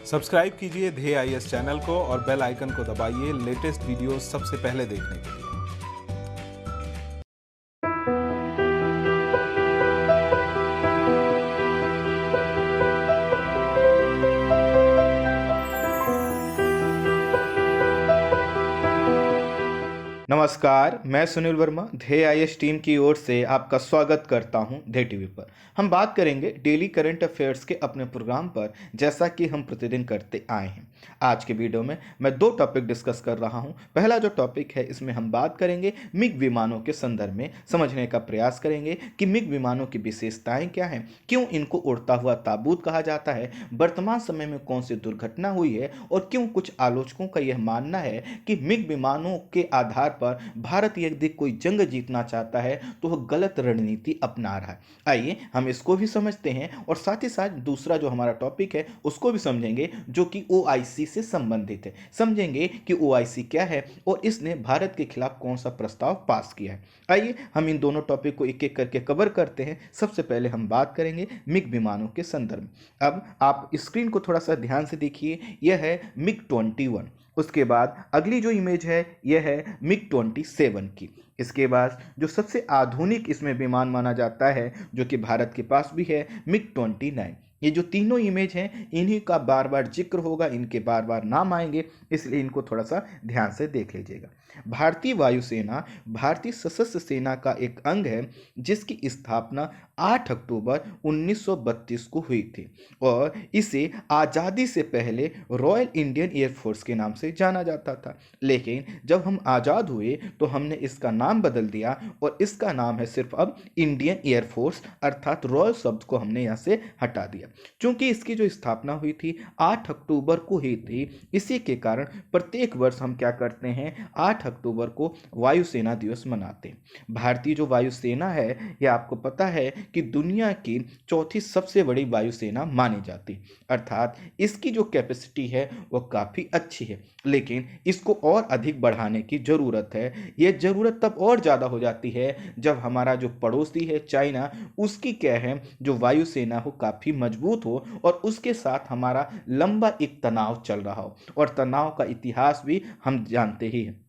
Subscribe कीजिए ध्येय IAS channel को और बेल आइकन को दबाइए लेटेस्ट वीडियो सबसे पहले देखने के लिए। नमस्कार, मैं सुनील वर्मा ध्येय आईएएस टीम की ओर से आपका स्वागत करता हूं ध्येय टीवी पर। हम बात करेंगे डेली करंट अफेयर्स के अपने प्रोग्राम पर, जैसा कि हम प्रतिदिन करते आए हैं। आज के वीडियो में मैं दो टॉपिक डिस्कस कर रहा हूं। पहला जो टॉपिक है, इसमें हम बात करेंगे मिग विमानों के संदर्भ में, समझने का प्रयास करेंगे कि मिग विमानों की विशेषताएं क्या हैं, क्यों इनको उड़ता हुआ ताबूत कहा जाता है, वर्तमान समय में कौन सी दुर्घटना हुई है और क्यों कुछ आलोचकों का यह मानना है कि मिग विमानों के आधार पर भारत यदि कोई जंग जीतना चाहता है तो वह गलत रणनीति अपना रहा है। आइए हम इसको भी समझते हैं और साथ ही साथ दूसरा जो हमारा टॉपिक है उसको भी समझेंगे, जो कि ओआईसी से संबंधित है। समझेंगे कि ओआईसी क्या है और इसने भारत के खिलाफ कौन सा प्रस्ताव पास किया है। आइए हम इन दोनों टॉपिक को एक एक करके कवर करते हैं। सबसे पहले हम बात करेंगे मिग विमानों के संदर्भ में। अब आप स्क्रीन को थोड़ा सा ध्यान से देखिए, यह है मिग 21। उसके बाद अगली जो इमेज है यह है मिग 27 की। इसके बाद जो सबसे आधुनिक इसमें विमान माना जाता है, जो कि भारत के पास भी है, मिग 29। ये जो तीनों इमेज हैं इन्हीं का बार बार जिक्र होगा, इनके बार बार नाम आएंगे, इसलिए इनको थोड़ा सा ध्यान से देख लीजिएगा। भारतीय वायुसेना भारतीय सशस्त्र सेना का एक अंग है, जिसकी स्थापना 8 अक्टूबर 1932 को हुई थी और इसे आज़ादी से पहले रॉयल इंडियन एयरफोर्स के नाम से जाना जाता था। लेकिन जब हम आज़ाद हुए तो हमने इसका नाम बदल दिया और इसका नाम है सिर्फ अब इंडियन एयरफोर्स, अर्थात रॉयल शब्द को हमने यहाँ से हटा दिया। चूंकि इसकी जो स्थापना हुई थी 8 अक्टूबर को हुई थी, इसी के कारण प्रत्येक वर्ष हम क्या करते हैं, 8 अक्टूबर को वायुसेना दिवस मनाते हैं। भारतीय जो वायुसेना है, यह आपको पता है कि दुनिया की चौथी सबसे बड़ी वायुसेना मानी जाती, अर्थात इसकी जो कैपेसिटी है वो काफ़ी अच्छी है, लेकिन इसको और अधिक बढ़ाने की ज़रूरत है। यह ज़रूरत तब और ज़्यादा हो जाती है जब हमारा जो पड़ोसी है चाइना, उसकी क्या है, जो वायुसेना हो काफ़ी मजबूत हो और उसके साथ हमारा लंबा एक तनाव चल रहा हो, और तनाव का इतिहास भी हम जानते ही हैं।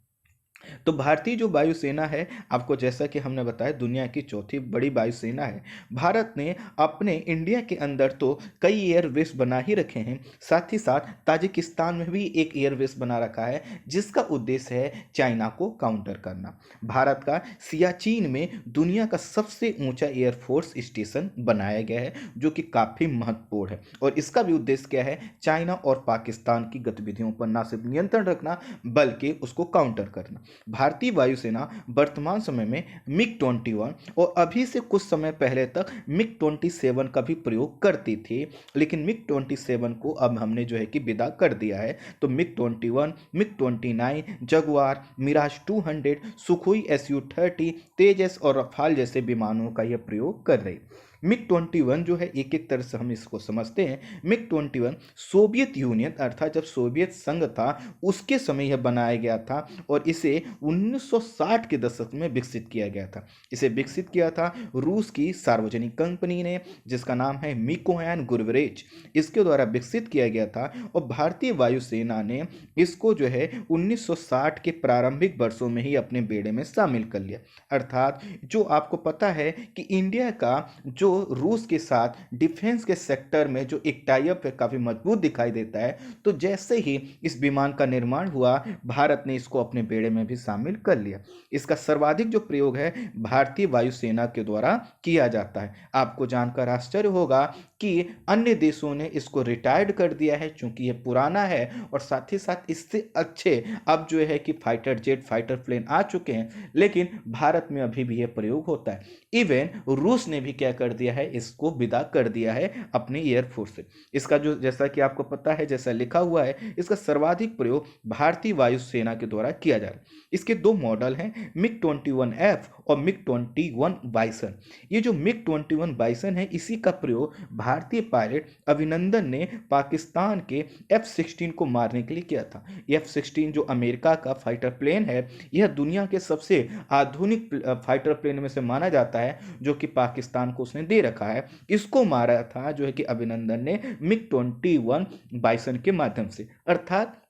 तो भारतीय जो वायुसेना है, आपको जैसा कि हमने बताया दुनिया की चौथी बड़ी वायुसेना है। भारत ने अपने इंडिया के अंदर तो कई एयरबेस बना ही रखे हैं, साथ ही साथ ताजिकिस्तान में भी एक एयरबेस बना रखा है, जिसका उद्देश्य है चाइना को काउंटर करना। भारत का सियाचिन में दुनिया का सबसे ऊंचा एयरफोर्स स्टेशन बनाया गया है, जो कि काफ़ी महत्वपूर्ण है, और इसका भी उद्देश्य क्या है, चाइना और पाकिस्तान की गतिविधियों पर न सिर्फ नियंत्रण रखना बल्कि उसको काउंटर करना। भारतीय वायुसेना वर्तमान समय में मिग 21 और अभी से कुछ समय पहले तक मिग 27 का भी प्रयोग करती थी, लेकिन मिग 27 को अब हमने जो है कि विदा कर दिया है। तो MiG 21, MiG 29, Jaguar, Mirage 200, Sukhoi SU-30, Tejas और रफाल जैसे विमानों का यह प्रयोग कर रही। मिग 21 जो है, एक एक तरह से हम इसको समझते हैं। मिग 21 सोवियत यूनियन, अर्थात जब सोवियत संघ था उसके समय यह बनाया गया था और इसे 1960 के दशक में विकसित किया गया था। इसे विकसित किया था रूस की सार्वजनिक कंपनी ने, जिसका नाम है मिकोयान गुरवरेज, इसके द्वारा विकसित किया गया था। और भारतीय वायुसेना ने इसको जो है 1960 के प्रारंभिक वर्षों में ही अपने बेड़े में शामिल कर लिया। अर्थात जो आपको पता है कि इंडिया का जो रूस के साथ डिफेंस के सेक्टर में जो एक टाई अप है काफ़ी मजबूत दिखाई देता है, तो जैसे ही इस विमान का निर्माण हुआ, भारत ने इसको अपने बेड़े में भी शामिल कर लिया। इसका सर्वाधिक जो प्रयोग है भारतीय वायुसेना के द्वारा किया जाता है। आपको जानकर आश्चर्य होगा कि अन्य देशों ने इसको रिटायर्ड कर दिया है, चूंकि यह पुराना है, और साथ ही साथ इससे अच्छे अब जो है कि फाइटर जेट, फाइटर प्लेन आ चुके हैं, लेकिन भारत में अभी भी यह प्रयोग होता है। इवन रूस ने भी क्या कर दिया है, इसको विदा कर दिया है अपने एयरफोर्स से। इसका जो, जैसा कि आपको पता है, जैसा लिखा हुआ है, इसका सर्वाधिक प्रयोग भारतीय वायुसेना के द्वारा किया जा रहा है। इसके दो मॉडल हैं, मिग 21F और मिग 21 बाइसन। ये जो मिग 21 बाइसन है, इसी का प्रयोग भारतीय पायलट अभिनंदन ने पाकिस्तान के F-16 को मारने के लिए किया था। F-16 जो अमेरिका का फाइटर प्लेन है, यह दुनिया के सबसे आधुनिक फाइटर प्लेन में से माना जाता है, जो कि पाकिस्तान को उसने दे रखा है, इसको मारा था जो है कि अभिनंदन ने मिग-21 बाइसन के माध्यम से। अर्थात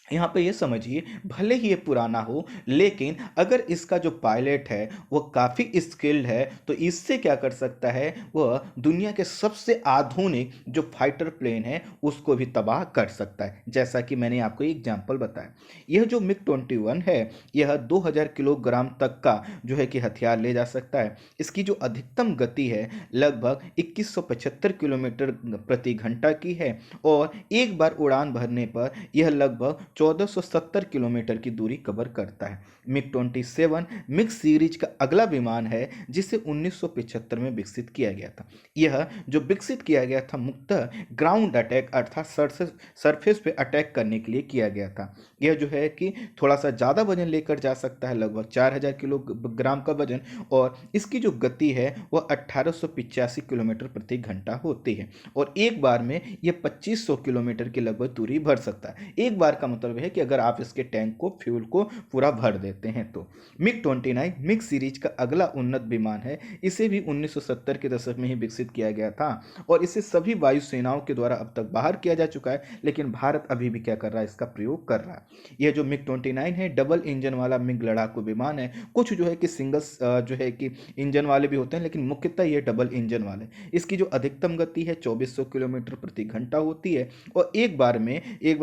यहाँ पे ये समझिए, भले ही ये पुराना हो, लेकिन अगर इसका जो पायलट है वो काफ़ी स्किल्ड है, तो इससे क्या कर सकता है, वह दुनिया के सबसे आधुनिक जो फाइटर प्लेन है उसको भी तबाह कर सकता है। जैसा कि मैंने आपको एग्जाम्पल बताया, यह जो मिग-21 है यह 2000 किलोग्राम तक का जो है कि हथियार ले जा सकता है। इसकी जो अधिकतम गति है लगभग 2175 किलोमीटर प्रति घंटा की है, और एक बार उड़ान भरने पर यह लगभग 1470 किलोमीटर की दूरी कवर करता है। मिग-27 मिग सीरीज का अगला विमान है जिसे 1975 में विकसित किया गया था। यह जो विकसित किया गया था मुख्यतः ग्राउंड अटैक अर्थात सरफेस पे अटैक करने के लिए किया गया था। यह जो है कि थोड़ा सा ज़्यादा वजन लेकर जा सकता है, लगभग 4000 किलोग्राम का वजन, और इसकी जो गति है वह 1885 किलोमीटर प्रति घंटा होती है, और एक बार में यह 2500 किलोमीटर की लगभग दूरी भर सकता है। एक बार का मतलब है कि अगर आप इसके टैंक को, फ्यूल को पूरा भर देते हैं तो। मिग-29 मिग सीरीज का अगला उन्नत विमान है। इसे भी 1970 के दशक में ही विकसित किया गया था, और इसे सभी वायुसेनाओं के द्वारा अब तक बाहर किया जा चुका है, लेकिन भारत अभी भी क्या कर रहा है, इसका प्रयोग कर रहा है। यह जो मिग-29 है डबल इंजन वाला मिग लड़ाकू विमान है। कुछ जो है कि सिंगल जो है कि इंजन वाले भी होते हैं, लेकिन मुख्यतः ये डबल इंजन वाले। इसकी जो अधिकतम गति है 2400 किलोमीटर प्रति घंटा होती है, और एक बार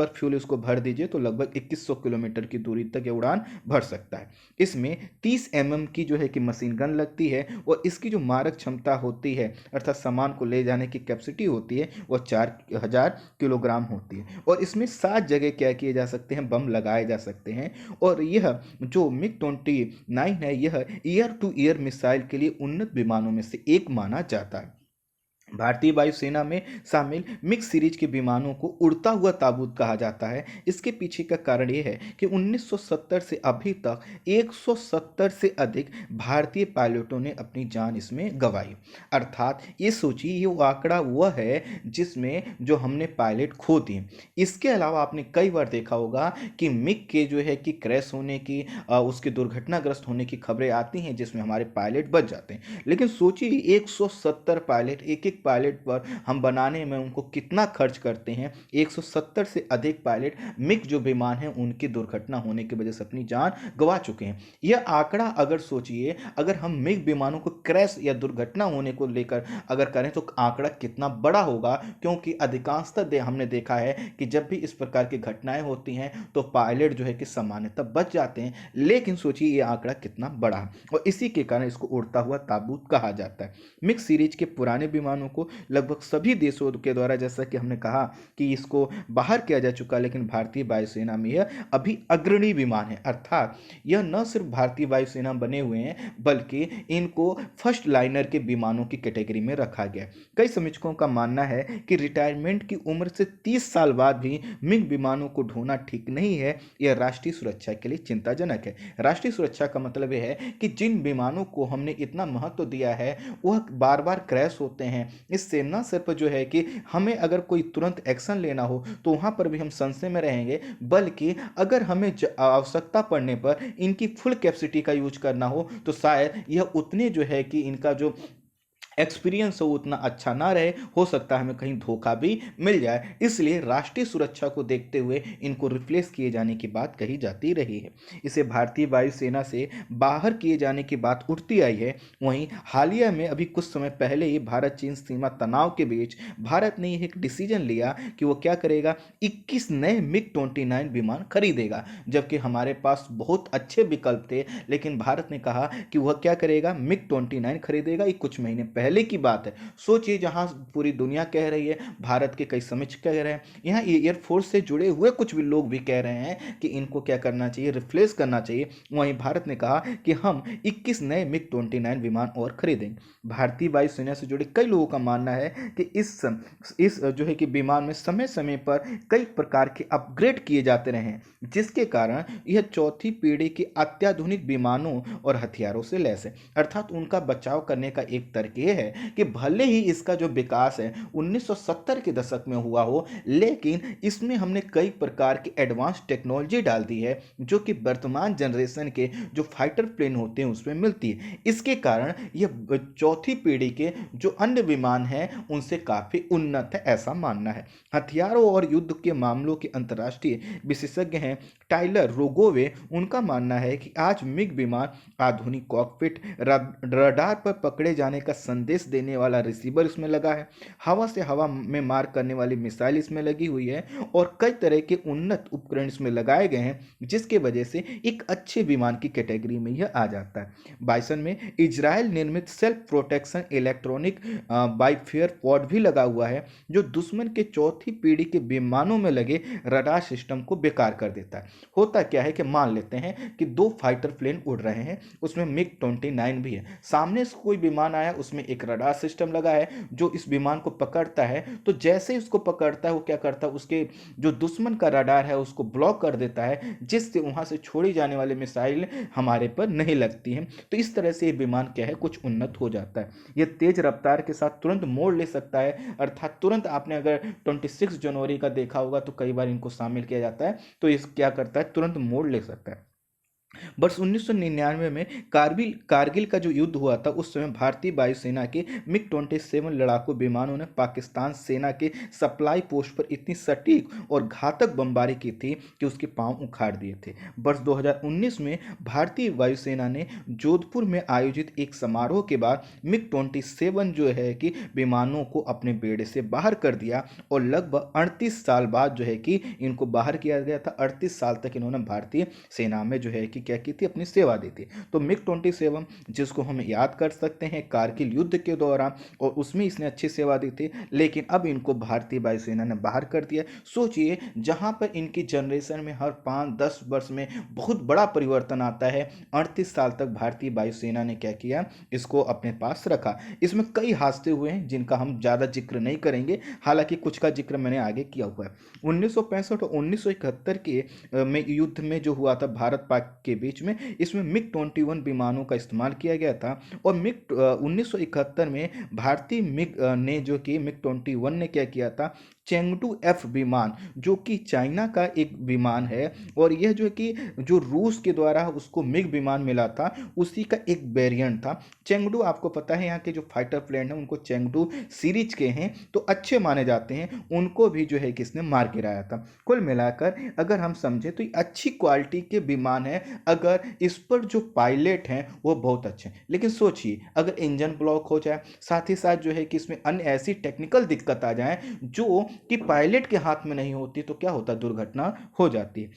फ्यूल इसको भर दीजिए तो लगभग 2100 किलोमीटर की दूरी तक ये उड़ान भर सकता है। इसमें 30 की जो है कि मशीन गन लगती है, और इसकी जो मारक क्षमता होती है अर्थात सामान को ले जाने की कैपेसिटी होती है वह 4000 किलोग्राम होती है, और इसमें 7 जगह क्या किए जा सकते हैं, बम लगाए जा सकते हैं। और यह जो मिग-29 है यह एयर टू एयर मिसाइल के लिए उन्नत विमानों में से एक माना जाता है। भारतीय वायुसेना में शामिल मिग सीरीज के विमानों को उड़ता हुआ ताबूत कहा जाता है। इसके पीछे का कारण यह है कि 1970 से अभी तक 170 से अधिक भारतीय पायलटों ने अपनी जान इसमें गंवाई। अर्थात ये सोचिए, ये वो आंकड़ा वह है जिसमें जो हमने पायलट खो दिए। इसके अलावा आपने कई बार देखा होगा कि मिग के जो है कि क्रैश होने की, उसके दुर्घटनाग्रस्त होने की खबरें आती हैं जिसमें हमारे पायलट बच जाते हैं। लेकिन सोचिए 170 पायलट, एक पायलट पर हम बनाने में उनको कितना खर्च करते हैं। 170 से अधिक पायलट मिग जो विमान है उनकी दुर्घटना होने की वजह से अपनी जान गंवा चुके हैं। यह आंकड़ा अगर सोचिए, अगर हम मिग विमानों को क्रैश या दुर्घटना होने को लेकर अगर करें तो आंकड़ा कितना बड़ा होगा, क्योंकि अधिकांशतः हमने देखा है कि जब भी इस प्रकार की घटनाएं होती हैं तो पायलट जो है कि सामान्यतः बच जाते हैं। लेकिन सोचिए ये आंकड़ा कितना बड़ा है, और इसी के कारण इसको उड़ता हुआ ताबूत कहा जाता है। मिग सीरीज के पुराने विमानों को लगभग सभी देशों के द्वारा, जैसा कि हमने कहा कि इसको बाहर किया जा चुका, लेकिन भारतीय वायुसेना में यह अभी अग्रणी विमान है। अर्थात यह न सिर्फ भारतीय वायुसेना बने हुए हैं, बल्कि इनको फर्स्ट लाइनर के विमानों की कैटेगरी में रखा गया। कई समीक्षकों का मानना है कि रिटायरमेंट की उम्र से 30 साल बाद भी मिग विमानों को ढोना ठीक नहीं है। यह राष्ट्रीय सुरक्षा के लिए चिंताजनक है। राष्ट्रीय सुरक्षा का मतलब यह है कि जिन विमानों को हमने इतना महत्व दिया है वह बार बार क्रैश होते हैं। इससे न सिर्फ जो है कि हमें अगर कोई तुरंत एक्शन लेना हो तो वहां पर भी हम संशय में रहेंगे, बल्कि अगर हमें आवश्यकता पड़ने पर इनकी फुल कैपेसिटी का यूज करना हो तो शायद यह उतने जो है कि इनका जो एक्सपीरियंस हो उतना अच्छा ना रहे, हो सकता है हमें कहीं धोखा भी मिल जाए। इसलिए राष्ट्रीय सुरक्षा को देखते हुए इनको रिप्लेस किए जाने की बात कही जाती रही है। इसे भारतीय वायुसेना से बाहर किए जाने की बात उठती आई है। वहीं हालिया में अभी कुछ समय पहले ही भारत चीन सीमा तनाव के बीच भारत ने यह एक डिसीजन लिया कि वो क्या करेगा, 21 नए मिग-29 विमान खरीदेगा। जबकि हमारे पास बहुत अच्छे विकल्प थे, लेकिन भारत ने कहा कि वह क्या करेगा, मिग-29 खरीदेगा। ये कुछ महीने पहले की बात है। सोचिए, जहां पूरी दुनिया कह रही है, भारत के कई समीक्षक कह रहे हैं, यहाँ एयरफोर्स से जुड़े हुए कुछ भी लोग भी कह रहे हैं कि इनको क्या करना चाहिए, रिप्लेस करना चाहिए। वहीं भारत ने कहा कि हम 21 नए मिग-29 विमान और खरीदेंगे। भारतीय वायुसेना से जुड़े कई लोगों का मानना है कि इस जो है कि विमान में समय समय पर कई प्रकार के अपग्रेड किए जाते रहे हैं, जिसके कारण यह चौथी पीढ़ी के अत्याधुनिक विमानों और हथियारों से लैस है। अर्थात उनका बचाव करने का एक तरीके है कि भले ही इसका जो विकास है 1970 के दशक में हुआ हो, लेकिन इसमें हमने कई प्रकार की एडवांस टेक्नोलॉजी डाल दी है जो कि वर्तमान जनरेशन के जो फाइटर प्लेन होते हैं उसमें मिलती है। इसके कारण यह चौथी पीढ़ी के जो अन्य विमान हैं उनसे काफ़ी उन्नत है, ऐसा मानना है। हथियारों और युद्ध के मामलों के अंतर्राष्ट्रीय विशेषज्ञ हैं टाइलर रोगोवे, उनका मानना है कि आज मिग विमान आधुनिक कॉकपिट, रडार पर पकड़े जाने का संदेश देने वाला रिसीवर इसमें लगा है, हवा से हवा में मार करने वाली मिसाइल इसमें लगी हुई है और कई तरह के उन्नत उपकरण इसमें लगाए गए हैं, जिसके वजह से एक अच्छे विमान की कैटेगरी में यह आ जाता है। बाइसन में इजराइल निर्मित सेल्फ प्रोटेक्शन इलेक्ट्रॉनिक बाइफेयर पॉड भी लगा हुआ है जो दुश्मन के चौथी पीढ़ी के विमानों में लगे रडार सिस्टम को बेकार कर देता है। होता क्या है कि मान लेते हैं कि दो फाइटर प्लेन उड़ रहे हैं, उसमें मिग 29 भी है, सामने से कोई विमान आया, उसमें एक रडार सिस्टम लगा है जो इस विमान को पकड़ता है, तो जैसे ही उसको पकड़ता है वो क्या करता है, उसके जो दुश्मन का रडार है उसको ब्लॉक कर देता है, जिससे वहां से छोड़ी जाने वाली मिसाइल हमारे पर नहीं लगती हैं। तो इस तरह से ये विमान क्या है, कुछ उन्नत हो जाता है। यह तेज रफ्तार के साथ तुरंत मोड़ ले सकता है, अर्थात तुरंत आपने अगर 26 जनवरी का देखा होगा तो कई बार इनको शामिल किया जाता है, तो इस क्या करता है, तुरंत मोड़ ले सकता है। वर्ष 1999 में कारगिल का जो युद्ध हुआ था उस समय भारतीय वायुसेना के मिग 27 लड़ाकू विमानों ने पाकिस्तान सेना के सप्लाई पोस्ट पर इतनी सटीक और घातक बमबारी की थी कि उसके पांव उखाड़ दिए थे। वर्ष 2019 में भारतीय वायुसेना ने जोधपुर में आयोजित एक समारोह के बाद मिग 27 जो है कि विमानों को अपने बेड़े से बाहर कर दिया और लगभग 38 साल बाद जो है कि इनको बाहर किया गया था। 38 साल तक इन्होंने भारतीय सेना में जो है कि क्या की थी, अपनी सेवा दी थी। तो मिग 27 जिसको हम याद कर सकते हैं कारगिल युद्ध के दौरान, और उसमें इसने अच्छी सेवा दी थी, लेकिन अब इनको भारतीय वायुसेना ने बाहर कर दिया। सोचिए, जहां पर इनकी जनरेशन में हर 5-10 वर्ष में बहुत बड़ा परिवर्तन आता है, 38 साल तक भारतीय वायुसेना ने क्या किया, इसको अपने पास रखा। इसमें कई हादसे हुए हैं जिनका हम ज़्यादा जिक्र नहीं करेंगे, हालांकि कुछ का जिक्र मैंने आगे किया हुआ है। 1965 और 1971 के में युद्ध में जो हुआ था भारत पाक के बीच में, इसमें मिग 21 विमानों का इस्तेमाल किया गया था। और मिग 1971 में भारतीय मिग ने जो कि मिग 21 ने क्या किया था, चेंगडू एफ विमान जो कि चाइना का एक विमान है, और यह जो कि जो रूस के द्वारा उसको मिग विमान मिला था उसी का एक वेरिएंट था। चेंगडू आपको पता है यहाँ के जो फाइटर प्लेन है उनको चेंगडू सीरीज के हैं, तो अच्छे माने जाते हैं, उनको भी जो है किसने मार गिराया था। कुल मिलाकर अगर हम समझें तो ये अच्छी क्वालिटी के विमान है, अगर इस पर जो पायलट हैं वो बहुत अच्छे हैं। लेकिन सोचिए, अगर इंजन ब्लॉक हो जाए, साथ ही साथ जो है कि इसमें अन्य ऐसी टेक्निकल दिक्कत आ जाए जो कि पायलट के हाथ में नहीं होती, तो क्या होता, दुर्घटना हो जाती है।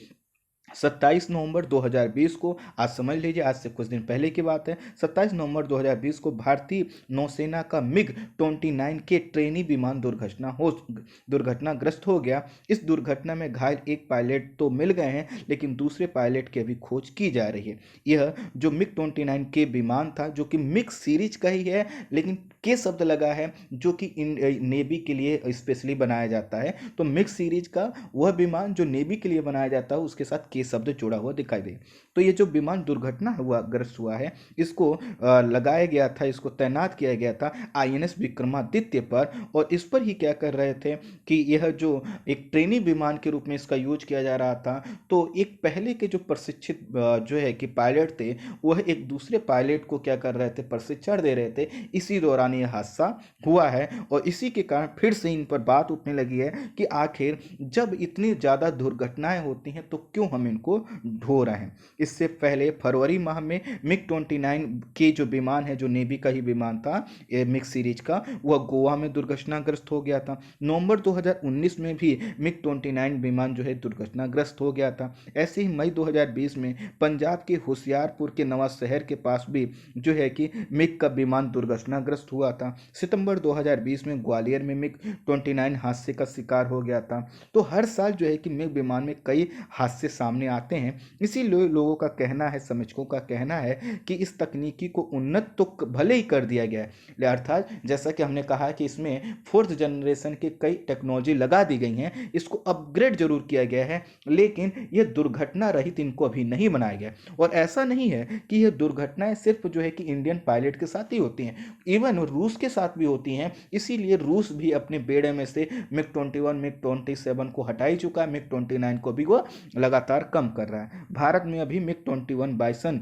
27 नवंबर 2020 को, आज समझ लीजिए आज से कुछ दिन पहले की बात है, 27 नवंबर 2020 को भारतीय नौसेना का मिग 29 के ट्रेनी विमान दुर्घटनाग्रस्त हो गया। इस दुर्घटना में घायल एक पायलट तो मिल गए हैं, लेकिन दूसरे पायलट की अभी खोज की जा रही है। यह जो मिग 29 के विमान था, जो कि मिग सीरीज का ही है, लेकिन के शब्द लगा है जो कि नेवी के लिए स्पेशली बनाया जाता है, तो मिग सीरीज का वह विमान जो नेवी के लिए बनाया जाता है उसके साथ के शब्द जोड़ा हुआ दिखाई दे। तो ये जो विमान दुर्घटनाग्रस्त हुआ है, इसको लगाया गया था, इसको तैनात किया गया था आईएनएस विक्रमादित्य पर, और इस पर ही क्या कर रहे थे कि यह जो एक ट्रेनिंग विमान के रूप में इसका यूज किया जा रहा था, तो एक पहले के जो प्रशिक्षित जो है कि पायलट थे, वह एक दूसरे पायलट को क्या कर रहे थे, प्रशिक्षण दे रहे थे। इसी दौरान यह हादसा हुआ है, और इसी के कारण फिर से इन पर बात उठने लगी है कि आखिर जब इतनी ज़्यादा दुर्घटनाएं होती हैं तो क्यों हम इनको ढो रहे हैं। इससे पहले फरवरी माह में मिग 29 के जो विमान है, जो नेवी का ही विमान था मिग सीरीज का, वह गोवा में दुर्घटनाग्रस्त हो गया था। नवंबर 2019 में भी मिग 29 विमान जो है दुर्घटनाग्रस्त हो गया था। ऐसे ही मई 2020 में पंजाब के होशियारपुर के नवा शहर के पास भी जो है कि मिग का विमान दुर्घटनाग्रस्त हुआ था। सितंबर 2020 में ग्वालियर में मिग 29 हादसे का शिकार हो गया था। तो हर साल जो है कि मिग विमान में कई हादसे सामने सामने आते हैं। इसीलिए लोगों का कहना है, समीक्षकों का कहना है कि इस तकनीकी को उन्नत तो भले ही कर दिया गया है, अर्थात जैसा कि हमने कहा कि इसमें फोर्थ जनरेशन के कई टेक्नोलॉजी लगा दी गई हैं, इसको अपग्रेड जरूर किया गया है, लेकिन यह दुर्घटना रहित इनको अभी नहीं बनाया गया। और ऐसा नहीं है कि यह दुर्घटनाएं सिर्फ जो है कि इंडियन पायलट के साथ ही होती हैं, इवन रूस के साथ भी होती हैं। इसीलिए रूस भी अपने बेड़े में से मिग 21, मिग 27 को हटा ही चुका है, मिग 29 को भी वो लगातार कम कर रहा है। भारत में अभी मिग 21 बाइसन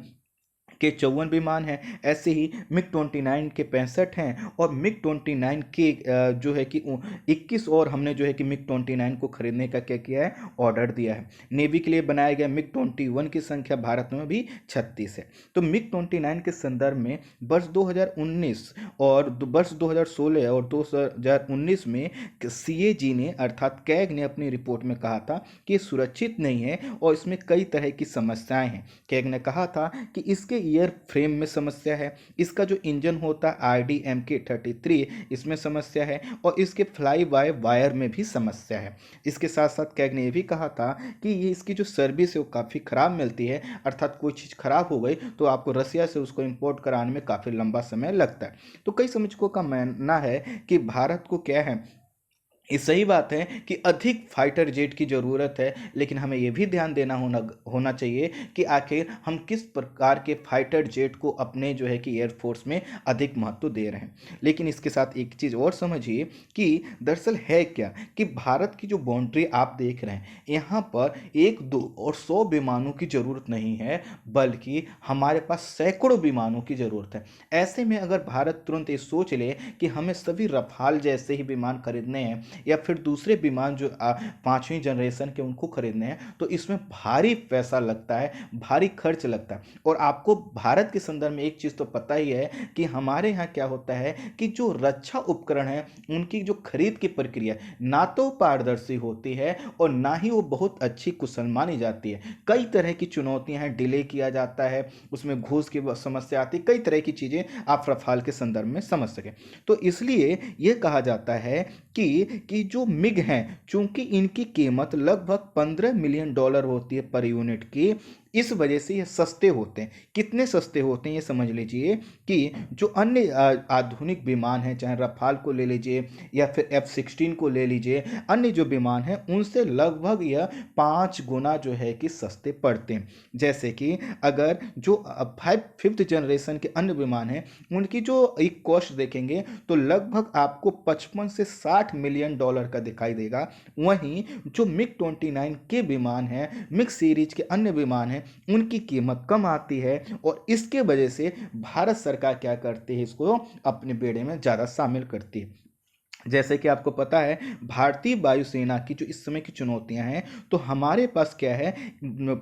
के 54 विमान हैं, ऐसे ही मिग 29 के 65 हैं, और मिग 29 के जो है कि 21 और हमने जो है कि मिग 29 को खरीदने का क्या किया है, ऑर्डर दिया है। नेवी के लिए बनाया गया मिग 21 की संख्या भारत में भी 36 है। तो मिग 29 के संदर्भ में वर्ष 2019 और वर्ष 2016 और 2019 में CAG ने अर्थात कैग ने अपनी रिपोर्ट में कहा था कि ये सुरक्षित नहीं है और इसमें कई तरह की समस्याएं हैं। कैग ने कहा था कि इसके ईयर फ्रेम में समस्या है, इसका जो इंजन होता है RDMK-33 इसमें समस्या है, और इसके फ्लाई बाय वायर में भी समस्या है। इसके साथ साथ कैग ने यह भी कहा था कि ये इसकी जो सर्विस है वो काफ़ी ख़राब मिलती है, अर्थात कोई चीज़ ख़राब हो गई तो आपको रसिया से उसको इंपोर्ट कराने में काफ़ी लंबा समय लगता है। तो कई समीक्षकों का मानना है कि भारत को क्या है, ये सही बात है कि अधिक फाइटर जेट की ज़रूरत है, लेकिन हमें यह भी ध्यान देना होना चाहिए कि आखिर हम किस प्रकार के फाइटर जेट को अपने जो है कि एयरफोर्स में अधिक महत्व दे रहे हैं। लेकिन इसके साथ एक चीज़ और समझिए कि दरअसल है क्या कि भारत की जो बाउंड्री आप देख रहे हैं, यहाँ पर 1, 2 और 100 विमानों की ज़रूरत नहीं है, बल्कि हमारे पास सैकड़ों विमानों की ज़रूरत है। ऐसे में अगर भारत तुरंत ये सोच ले कि हमें सभी रफाल जैसे ही विमान खरीदने हैं या फिर दूसरे विमान जो 5वीं जनरेशन के उनको खरीदने हैं, तो इसमें भारी पैसा लगता है, भारी खर्च लगता है। और आपको भारत के संदर्भ में एक चीज़ तो पता ही है कि हमारे यहाँ क्या होता है कि जो रक्षा उपकरण है उनकी जो खरीद की प्रक्रिया ना तो पारदर्शी होती है और ना ही वो बहुत अच्छी कुशल मानी जाती है। कई तरह की चुनौतियां हैं, डिले किया जाता है, उसमें घूस की समस्या आती है, कई तरह की चीज़ें आप रफाल के संदर्भ में समझ सकें। तो इसलिए ये कहा जाता है कि जो मिग हैं, चूंकि इनकी कीमत लगभग $15 मिलियन होती है पर यूनिट की, इस वजह से ये सस्ते होते हैं। कितने सस्ते होते हैं ये समझ लीजिए कि जो अन्य आधुनिक विमान हैं, चाहे रफाल को ले लीजिए या फिर F-16 को ले लीजिए, अन्य जो विमान हैं उनसे लगभग यह 5 गुना जो है कि सस्ते पड़ते हैं। जैसे कि अगर जो 5th जनरेशन के अन्य विमान हैं उनकी जो एक कॉस्ट देखेंगे तो लगभग आपको 55 से $60 मिलियन का दिखाई देगा। वहीं जो मिग 29 के विमान हैं, मिग सीरीज के अन्य विमान हैं, उनकी कीमत कम आती है, और इसके वजह से भारत सरकार क्या करती है, इसको अपने बेड़े में ज़्यादा शामिल करती है। जैसे कि आपको पता है भारतीय वायुसेना की जो इस समय की चुनौतियां हैं, तो हमारे पास क्या है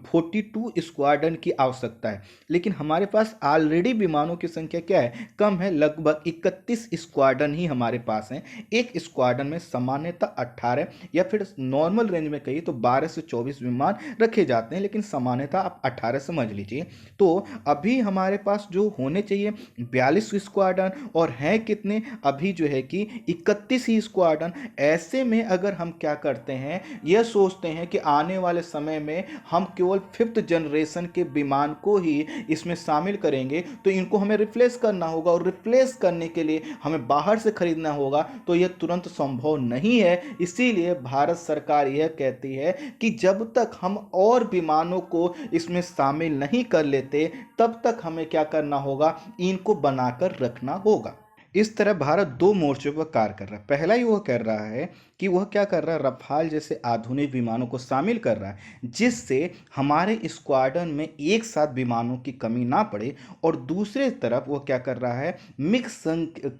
42 स्क्वाड्रन की आवश्यकता है, लेकिन हमारे पास ऑलरेडी विमानों की संख्या क्या है, कम है, लगभग 31 स्क्वाड्रन ही हमारे पास हैं। एक स्क्वाड्रन में सामान्यतः 18 या फिर नॉर्मल रेंज में कहिए तो 12 से 24 विमान रखे जाते हैं, लेकिन सामान्यतः आप 18 समझ लीजिए। तो अभी हमारे पास जो होने चाहिए 42 स्क्वाड्रन, और हैं कितने अभी जो है कि 31 ही स्क्वाड्रन। ऐसे में अगर हम क्या करते हैं, यह सोचते हैं कि आने वाले समय में हम केवल 5th जनरेशन के विमान को ही इसमें शामिल करेंगे, तो इनको हमें रिप्लेस करना होगा, और रिप्लेस करने के लिए हमें बाहर से खरीदना होगा, तो यह तुरंत संभव नहीं है। इसीलिए भारत सरकार यह कहती है कि जब तक हम और विमानों को इसमें शामिल नहीं कर लेते, तब तक हमें क्या करना होगा, इनको बनाकर रखना होगा। इस तरह भारत 2 मोर्चों पर कार्य कर रहा है। पहला ही वह कर रहा है कि वह क्या कर रहा है, रफाल जैसे आधुनिक विमानों को शामिल कर रहा है, जिससे हमारे स्क्वाड्रन में एक साथ विमानों की कमी ना पड़े। और दूसरे तरफ वह क्या कर रहा है,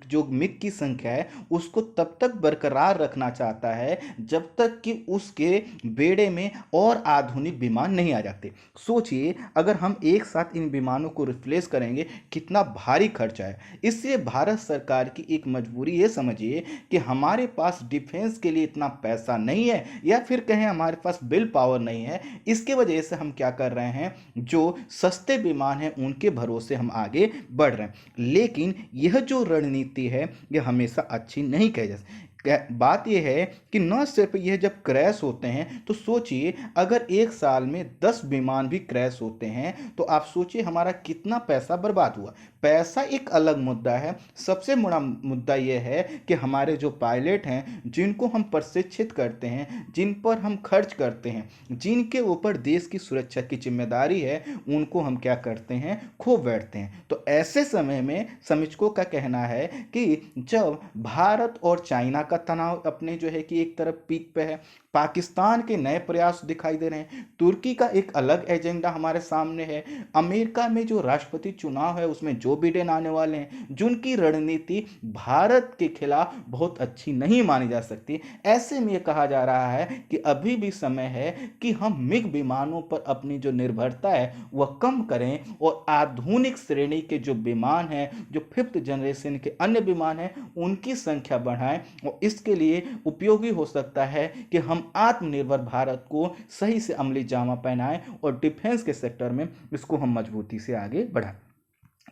जो मिग की संख्या है उसको तब तक बरकरार रखना चाहता है जब तक कि उसके बेड़े में और आधुनिक विमान नहीं आ जाते। सोचिए अगर हम एक साथ इन विमानों को रिप्लेस करेंगे कितना भारी खर्चा है। इसलिए भारत सरकार की एक मजबूरी ये समझिए कि हमारे पास डिफेंस के लिए इतना पैसा नहीं है, या फिर कहें हमारे पास बिल पावर नहीं है। इसके वजह से हम क्या कर रहे हैं, जो सस्ते विमान हैं उनके भरोसे हम आगे बढ़ रहे हैं। लेकिन यह जो रणनीति है यह हमेशा अच्छी नहीं कही जा सकती। बात यह है कि न सिर्फ यह जब क्रैश होते हैं तो सोचिए अगर एक साल में 10 विमान भी क्रैश होते हैं तो आप सोचिए हमारा कितना पैसा बर्बाद हुआ। पैसा एक अलग मुद्दा है, सबसे बड़ा मुद्दा यह है कि हमारे जो पायलट हैं जिनको हम प्रशिक्षित करते हैं, जिन पर हम खर्च करते हैं, जिनके ऊपर देश की सुरक्षा की जिम्मेदारी है, उनको हम क्या करते हैं, खो बैठते हैं। तो ऐसे समय में समीक्षकों का कहना है कि जब भारत और चाइना का तनाव अपने जो है कि एक तरफ पीक पे है, पाकिस्तान के नए प्रयास दिखाई दे रहे हैं, तुर्की का एक अलग एजेंडा हमारे सामने है, अमेरिका में जो राष्ट्रपति चुनाव है उसमें जो बिडेन आने वाले हैं, जिनकी रणनीति भारत के खिलाफ बहुत अच्छी नहीं मानी जा सकती, ऐसे में यह कहा जा रहा है कि अभी भी समय है कि हम मिग विमानों पर अपनी जो निर्भरता है वह कम करें और आधुनिक श्रेणी के जो विमान हैं, जो 5th जनरेशन के अन्य विमान हैं, उनकी संख्या बढ़ाएं। और इसके लिए उपयोगी हो सकता है कि हम आत्मनिर्भर भारत को सही से अमली जामा पहनाएं और डिफेंस के सेक्टर में इसको हम मजबूती से आगे बढ़ाएं।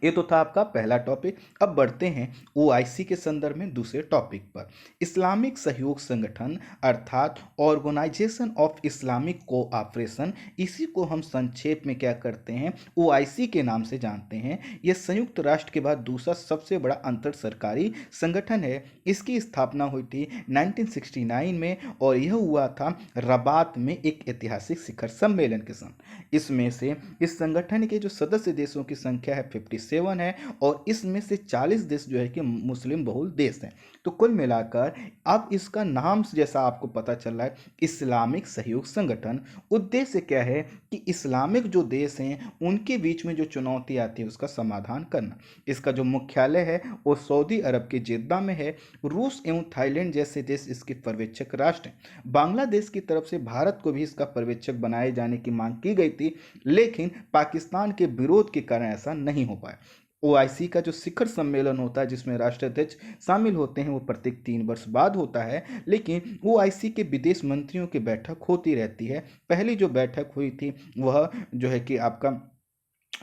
ये तो था आपका पहला टॉपिक। अब बढ़ते हैं ओआईसी के संदर्भ में दूसरे टॉपिक पर। इस्लामिक सहयोग संगठन अर्थात ऑर्गेनाइजेशन ऑफ इस्लामिक कोऑपरेशन, इसी को हम संक्षेप में क्या करते हैं, ओआईसी के नाम से जानते हैं। यह संयुक्त राष्ट्र के बाद दूसरा सबसे बड़ा अंतर सरकारी संगठन है। इसकी स्थापना हुई थी 1969 में और यह हुआ था रबात में एक ऐतिहासिक शिखर सम्मेलन के साथ। इसमें से इस संगठन के जो सदस्य देशों की संख्या है 57 है और इसमें से 40 देश जो है कि मुस्लिम बहुल देश हैं। तो कुल मिलाकर अब इसका नाम जैसा आपको पता चल रहा है, इस्लामिक सहयोग संगठन। उद्देश्य क्या है कि इस्लामिक जो देश हैं उनके बीच में जो चुनौती आती है उसका समाधान करना। इसका जो मुख्यालय है वो सऊदी अरब के जेद्दा में है। रूस एवं थाईलैंड जैसे देश इसके पर्यवेक्षक राष्ट्र हैं। बांग्लादेश की तरफ से भारत को भी इसका पर्यवेक्षक बनाए जाने की मांग की गई थी, लेकिन पाकिस्तान के विरोध के कारण ऐसा नहीं हो पाया। ओआईसी का जो शिखर सम्मेलन होता है जिसमें राष्ट्राध्यक्ष शामिल होते हैं वो प्रत्येक 3 वर्ष बाद होता है, लेकिन ओआईसी के विदेश मंत्रियों की बैठक होती रहती है। पहली जो बैठक हुई थी वह जो है कि आपका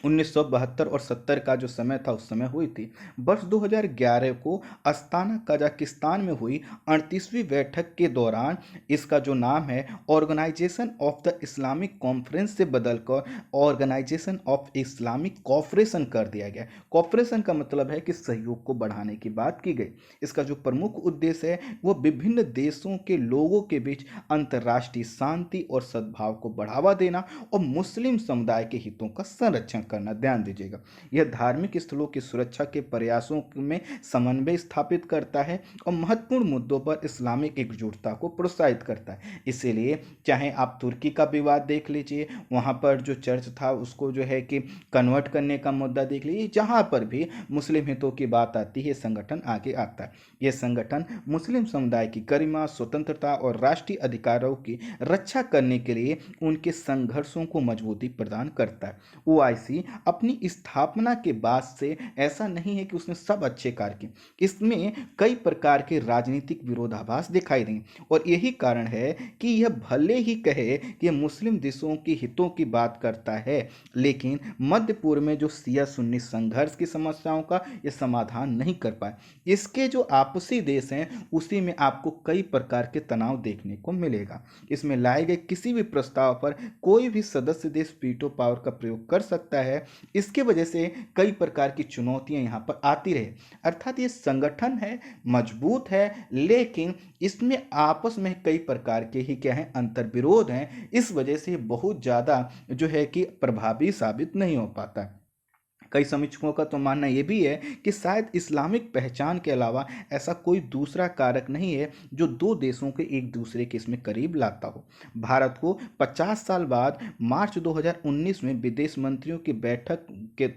1972 और 70 का जो समय था उस समय हुई थी। वर्ष 2011 को अस्ताना कजाकिस्तान में हुई 38वीं बैठक के दौरान इसका जो नाम है organization of the Islamic conference से बदलकर ऑर्गेनाइजेशन ऑफ इस्लामिक कॉपरेशन कर दिया गया। कॉपरेशन का मतलब है कि सहयोग को बढ़ाने की बात की गई। इसका जो प्रमुख उद्देश्य है वो विभिन्न देशों के लोगों के बीच अंतर्राष्ट्रीय शांति और सद्भाव को बढ़ावा देना और मुस्लिम समुदाय के हितों का संरक्षण करना। ध्यान दीजिएगा, यह धार्मिक स्थलों की सुरक्षा के प्रयासों में समन्वय स्थापित करता है और महत्वपूर्ण मुद्दों पर इस्लामिक एकजुटता को प्रोत्साहित करता है। इसीलिए चाहे आप तुर्की का विवाद देख लीजिए, वहां पर जो चर्च था उसको जो है कि कन्वर्ट करने का मुद्दा देख लीजिए, जहां पर भी मुस्लिम हितों की बात आती है संगठन आगे आता है। यह संगठन मुस्लिम समुदाय की गरिमा, स्वतंत्रता और राष्ट्रीय अधिकारों की रक्षा करने के लिए उनके संघर्षों को मजबूती प्रदान करता है। ओआईसी अपनी स्थापना के बाद से ऐसा नहीं है कि उसने सब अच्छे कार्य किए, इसमें कई प्रकार के राजनीतिक विरोधाभास दिखाई देंगे और यही कारण है कि यह भले ही कहे कि यह मुस्लिम देशों की हितों की बात करता है, लेकिन मध्य पूर्व में जो शिया सुन्नी संघर्ष की समस्याओं का यह समाधान नहीं कर पाए। इसके जो आपसी देश हैं उसी में आपको कई प्रकार के तनाव देखने को मिलेगा। इसमें लाए गए किसी भी प्रस्ताव पर कोई भी सदस्य देश वीटो पावर का प्रयोग कर सकता है। इसके वजह से कई प्रकार की चुनौतियां यहां पर आती रहे। अर्थात ये संगठन है, मजबूत है, लेकिन इसमें आपस में कई प्रकार के ही क्या है, अंतर विरोध हैं। इस वजह से बहुत ज्यादा जो है कि प्रभावी साबित नहीं हो पाता। कई समीक्षकों का तो मानना यह भी है कि शायद इस्लामिक पहचान के अलावा ऐसा कोई दूसरा कारक नहीं है जो दो देशों के एक दूसरे के इसमें करीब लाता हो। भारत को 50 साल बाद मार्च 2019 में विदेश मंत्रियों की बैठक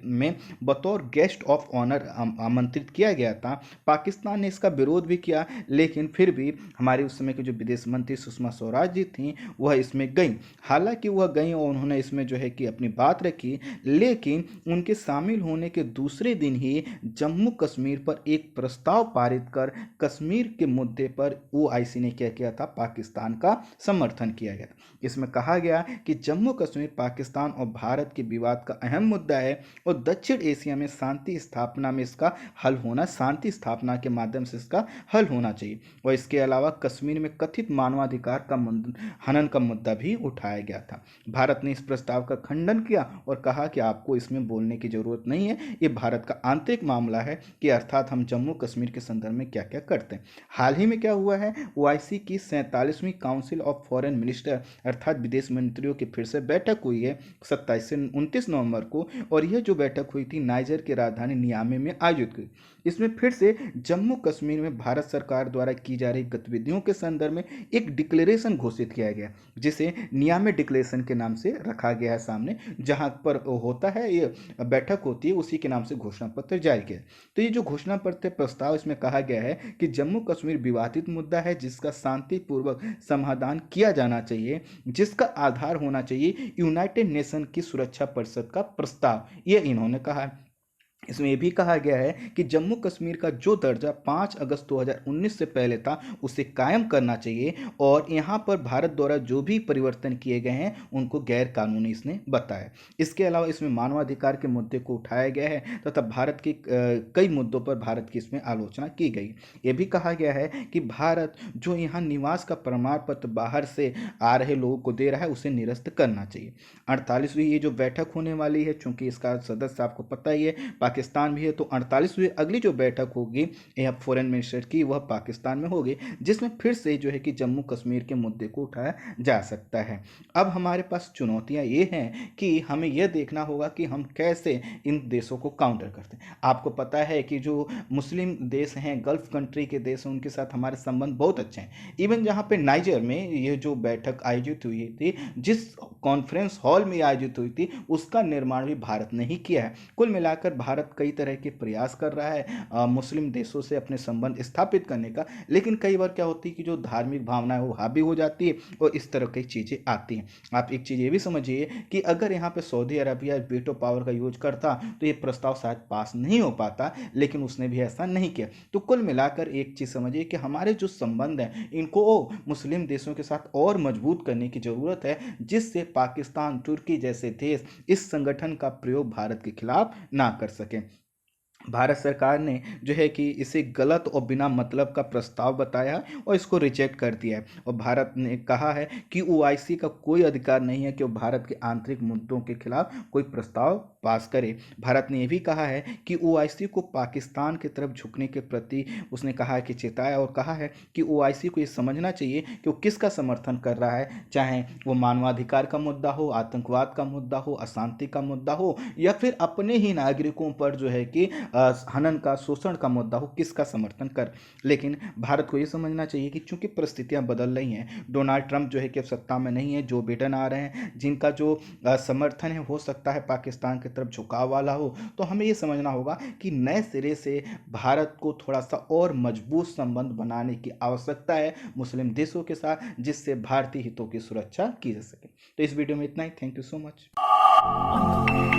में बतौर गेस्ट ऑफ ऑनर आमंत्रित किया गया था। पाकिस्तान ने इसका विरोध भी किया, लेकिन फिर भी हमारे उस समय की जो विदेश मंत्री सुषमा स्वराज जी थी वह इसमें गई। हालांकि वह गई और उन्होंने इसमें जो है कि अपनी बात रखी, लेकिन उनके सामने शामिल होने के दूसरे दिन ही जम्मू कश्मीर पर एक प्रस्ताव पारित कर कश्मीर के मुद्दे पर ओआईसी ने क्या किया था, पाकिस्तान का समर्थन किया गया। इसमें कहा गया कि जम्मू कश्मीर पाकिस्तान और भारत के विवाद का अहम मुद्दा है और दक्षिण एशिया में शांति स्थापना में इसका हल होना, शांति स्थापना के माध्यम से इसका हल होना चाहिए। और इसके अलावा कश्मीर में कथित मानवाधिकार का हनन का मुद्दा भी उठाया गया था। भारत ने इस प्रस्ताव का खंडन किया और कहा कि आपको इसमें बोलने की जरूरत नहीं है, ये भारत का आंतरिक मामला है कि अर्थात हम जम्मू कश्मीर के संदर्भ में क्या क्या करते हैं। हाल ही में क्या हुआ है, ओआईसी की 47वीं काउंसिल ऑफ फॉरेन मिनिस्टर अर्थात विदेश मंत्रियों की फिर से बैठक हुई है 27 से 29 नवंबर को, और यह जो बैठक हुई थी नाइजर की राजधानी नियामे में आयोजित हुई। इसमें फिर से जम्मू कश्मीर में भारत सरकार द्वारा की जा रही गतिविधियों के संदर्भ में एक डिक्लेरेशन घोषित किया गया, जिसे नियामे डिक्लेरेशन के नाम से रखा गया है सामने, जहां पर होता है ये बैठक होती है उसी के नाम से घोषणा पत्र जारी किया। तो ये जो घोषणा पत्र प्रस्ताव, इसमें कहा गया है कि जम्मू कश्मीर विवादित मुद्दा है जिसका शांतिपूर्वक समाधान किया जाना चाहिए, जिसका आधार होना चाहिए यूनाइटेड नेशन की सुरक्षा परिषद का प्रस्ताव, ये इन्होंने कहा है। इसमें यह भी कहा गया है कि जम्मू कश्मीर का जो दर्जा 5 अगस्त 2019 से पहले था उसे कायम करना चाहिए, और यहाँ पर भारत द्वारा जो भी परिवर्तन किए गए हैं उनको गैर कानूनी इसने बताया। इसके अलावा इसमें मानवाधिकार के मुद्दे को उठाया गया है तथा भारत के कई मुद्दों पर भारत की इसमें आलोचना की गई। ये भी कहा गया है कि भारत जो यहाँ निवास का प्रमाण पत्र बाहर से आ रहे लोगों को दे रहा है उसे निरस्त करना चाहिए। 48वीं ये जो बैठक होने वाली है, चूंकि इसका सदस्य आपको पता ही है पाकिस्तान भी है, तो 48वीं अगली जो बैठक होगी यह फॉरेन मिनिस्टर की, वह पाकिस्तान में होगी, जिसमें फिर से जो है कि जम्मू कश्मीर के मुद्दे को उठाया जा सकता है। अब हमारे पास चुनौतियां ये हैं कि हमें यह देखना होगा कि हम कैसे इन देशों को काउंटर करते हैं। आपको पता है कि जो मुस्लिम देश हैं, गल्फ कंट्री के देश हैं, उनके साथ हमारे संबंध बहुत अच्छे हैं। इवन जहाँ पे नाइजर में ये जो बैठक आयोजित हुई थी, जिस कॉन्फ्रेंस हॉल में आयोजित हुई थी, उसका निर्माण भी भारत ने ही किया है। कुल मिलाकर भारत कई तरह के प्रयास कर रहा है मुस्लिम देशों से अपने संबंध स्थापित करने का, लेकिन कई बार क्या होती है कि जो धार्मिक भावना है वो हावी हो जाती है और इस तरह की चीज़ें आती हैं। आप एक चीज़ ये भी समझिए कि अगर यहाँ पे सऊदी अरबिया वीटो पावर का यूज करता तो ये प्रस्ताव शायद पास नहीं हो पाता, लेकिन उसने भी ऐसा नहीं किया। तो कुल मिलाकर एक चीज़ समझिए कि हमारे जो संबंध हैं इनको मुस्लिम देशों के साथ और मजबूत करने की ज़रूरत है, जिससे पाकिस्तान, तुर्की जैसे देश इस संगठन का प्रयोग भारत के खिलाफ ना कर सकें। भारत सरकार ने जो है कि इसे गलत और बिना मतलब का प्रस्ताव बताया और इसको रिजेक्ट कर दिया है, और भारत ने कहा है कि ओआईसी का कोई अधिकार नहीं है कि वो भारत के आंतरिक मुद्दों के खिलाफ कोई प्रस्ताव पास करे। भारत ने यह भी कहा है कि ओआईसी को पाकिस्तान की तरफ झुकने के प्रति उसने कहा है कि चेताया, और कहा है कि ओआईसी को ये समझना चाहिए कि वो किसका समर्थन कर रहा है, चाहे वो मानवाधिकार का मुद्दा हो, आतंकवाद का मुद्दा हो, अशांति का मुद्दा हो, या फिर अपने ही नागरिकों पर जो है कि हनन का, शोषण का मुद्दा हो, किसका समर्थन कर। लेकिन भारत को ये समझना चाहिए कि चूंकि परिस्थितियां बदल रही हैं, डोनाल्ड ट्रंप जो है कि अब सत्ता में नहीं है, जो बिडेन आ रहे हैं, जिनका जो समर्थन है हो सकता है पाकिस्तान की तरफ झुकाव वाला हो, तो हमें ये समझना होगा कि नए सिरे से भारत को थोड़ा सा और मजबूत संबंध बनाने की आवश्यकता है मुस्लिम देशों के साथ, जिससे भारतीय हितों की सुरक्षा की जा सके। तो इस वीडियो में इतना ही। Thank you so much.